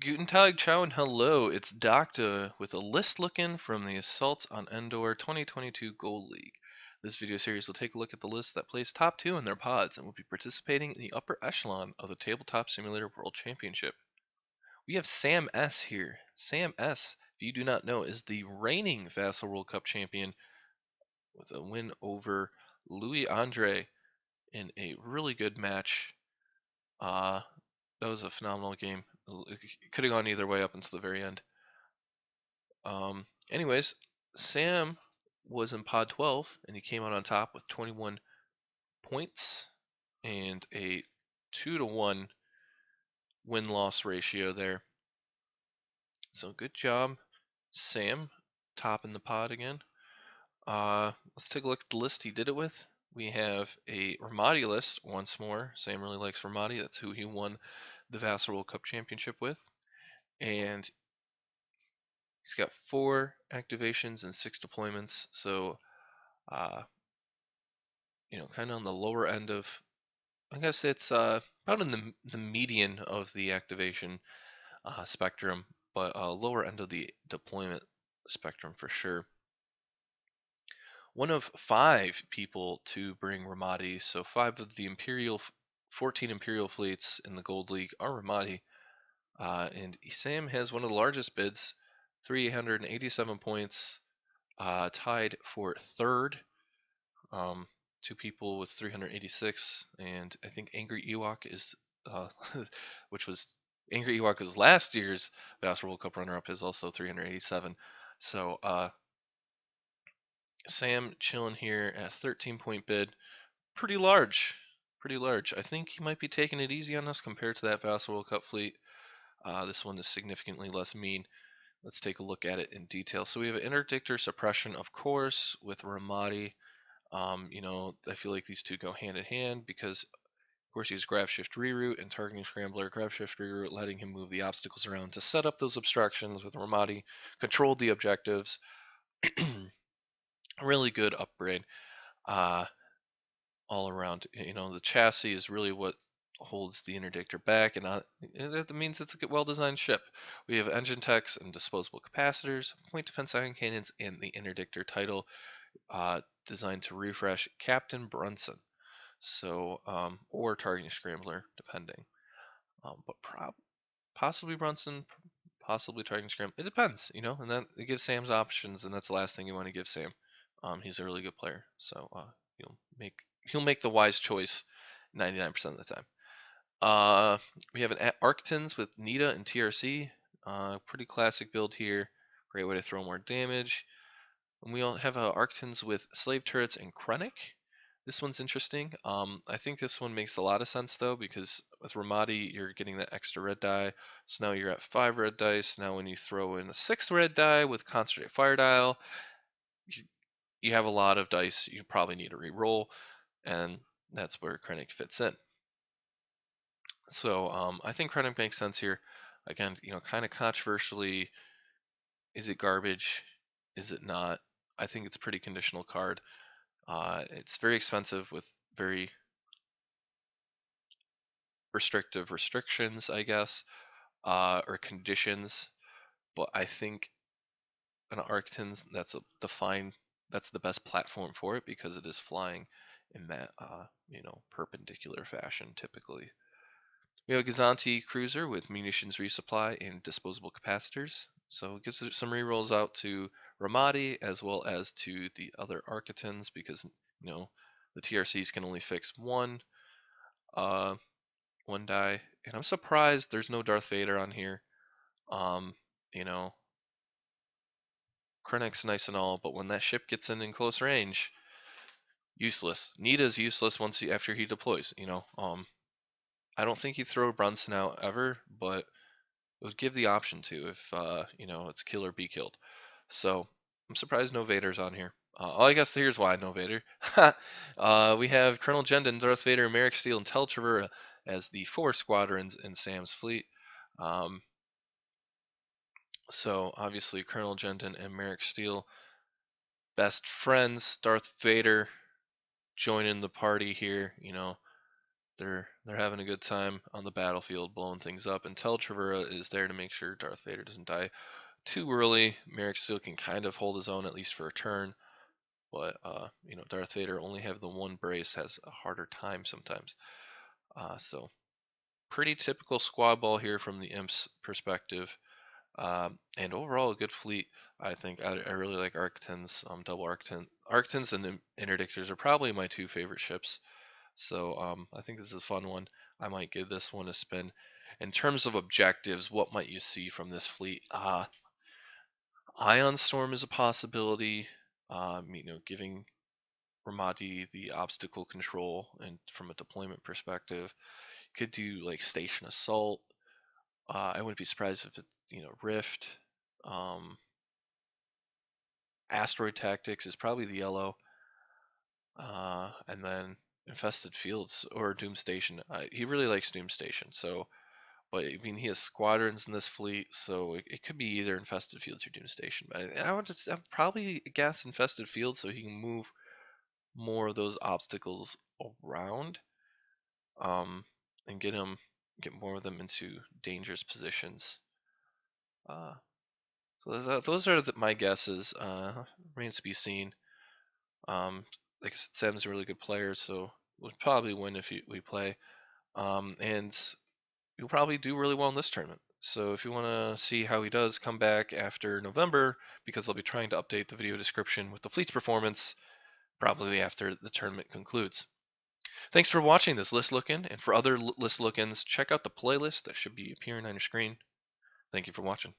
Guten Tag, ciao, and hello. It's Doctor with a list looking from the Assault on Endor 2022 Gold League. This video series will take a look at the list that plays top 2 in their pods and will be participating in the upper echelon of the Tabletop Simulator World Championship. We have Sam.S here. Sam.S, if you do not know, is the reigning Vassal World Cup champion with a win over Louis Andre in a really good match. That was a phenomenal game. It could have gone either way up until the very end. Anyways, Sam was in pod 12 and he came out on top with 21 points and a 2-to-1 win-loss ratio there. So good job, Sam, topping the pod again. Let's take a look at the list he did it with. We have a Romodi list once more. Sam really likes Romodi. That's who he won the Vassal World Cup Championship with. And he's got 4 activations and 6 deployments. So, kind of on the lower end of, I guess it's about in the median of the activation spectrum, but lower end of the deployment spectrum for sure. One of 5 people to bring Romodi, so 5 of the 14 Imperial fleets in the Gold League are Romodi, and Sam has one of the largest bids, 387 points, tied for 3rd. 2 people with 386, and I think Angry Ewok is, which was Angry Ewok was last year's Vassal World Cup runner-up, is also 387. So Sam chilling here at 13-point bid, pretty large, pretty large. I think he might be taking it easy on us compared to that Vassal World Cup fleet. This one is significantly less mean. Let's take a look at it in detail. So we have an Interdictor Suppression, of course, with Romodi. I feel like these two go hand in hand because, of course, he has Grav Shift Reroute and targeting Scrambler. Grav Shift Reroute, letting him move the obstacles around to set up those obstructions with Romodi, controlled the objectives. Really good upgrade all around. The chassis is really what holds the Interdictor back, and that means it's a well-designed ship. We have engine techs and disposable capacitors, point defense ion cannons, and the Interdictor title designed to refresh Captain Brunson, so or targeting Scrambler, depending. But possibly Brunson, possibly targeting Scrambler. It depends, and then it gives Sam's options, and that's the last thing you want to give Sam. He's a really good player, so he'll make the wise choice 99% of the time. We have an Arquitens with Needa and TRC. Pretty classic build here. Great way to throw more damage. And we all have Arquitens with slave turrets and Krennic. This one's interesting. I think this one makes a lot of sense though, because with Romodi you're getting that extra red die. So now you're at 5 red dice. Now when you throw in a 6th red die with concentrate fire dial, you have a lot of dice you probably need to re-roll, and that's where Krennic fits in. So I think Krennic makes sense here. Again, kind of controversially, is it garbage? Is it not? I think it's a pretty conditional card. It's very expensive with very restrictive restrictions, I guess, or conditions. But I think an Arquitens, that's the best platform for it because it is flying in that perpendicular fashion typically. We have a Gozanti Cruiser with Munitions Resupply and Disposable Capacitors. So it gives some rerolls out to Romodi as well as to the other Arquitens because the TRCs can only fix one die. And I'm surprised there's no Darth Vader on here. Krennic's nice and all, but when that ship gets in close range, useless. Needa's useless after he deploys. I don't think he'd throw Brunson out ever, but it would give the option to if it's kill or be killed. So I'm surprised no Vader's on here. I guess here's why no Vader. We have Colonel Jendon, Darth Vader, Maarek Stele, and Tel Trevura as the 4 squadrons in Sam's fleet. So obviously Colonel Jendon and Maarek Stele, best friends. Darth Vader joining the party here. they're having a good time on the battlefield, blowing things up. And Tel Trevura is there to make sure Darth Vader doesn't die too early. Maarek Stele can kind of hold his own at least for a turn, but Darth Vader only have the one brace, has a harder time sometimes. So pretty typical squad ball here from the Imp's perspective. And overall, a good fleet. I think I really like Arquitens, double Arquitens and Interdictors are probably my two favorite ships. So I think this is a fun one. I might give this one a spin. In terms of objectives, what might you see from this fleet? Ion Storm is a possibility. Giving Romodi the obstacle control, and from a deployment perspective, could do like Station Assault. I wouldn't be surprised if it, Rift. Asteroid Tactics is probably the yellow. And then Infested Fields or Doom Station. He really likes Doom Station, so. But I mean, he has Squadrons in this fleet, so it could be either Infested Fields or Doom Station. But I would just probably guess Infested Fields so he can move more of those obstacles around, and get more of them into dangerous positions. So those are my guesses. Remains to be seen. Like I said, Sam's a really good player, so we'll probably win if we play. And he'll probably do really well in this tournament. So if you want to see how he does, come back after November, because I'll be trying to update the video description with the fleet's performance probably after the tournament concludes. Thanks for watching this list look-in, and for other list look-ins, check out the playlist that should be appearing on your screen. Thank you for watching.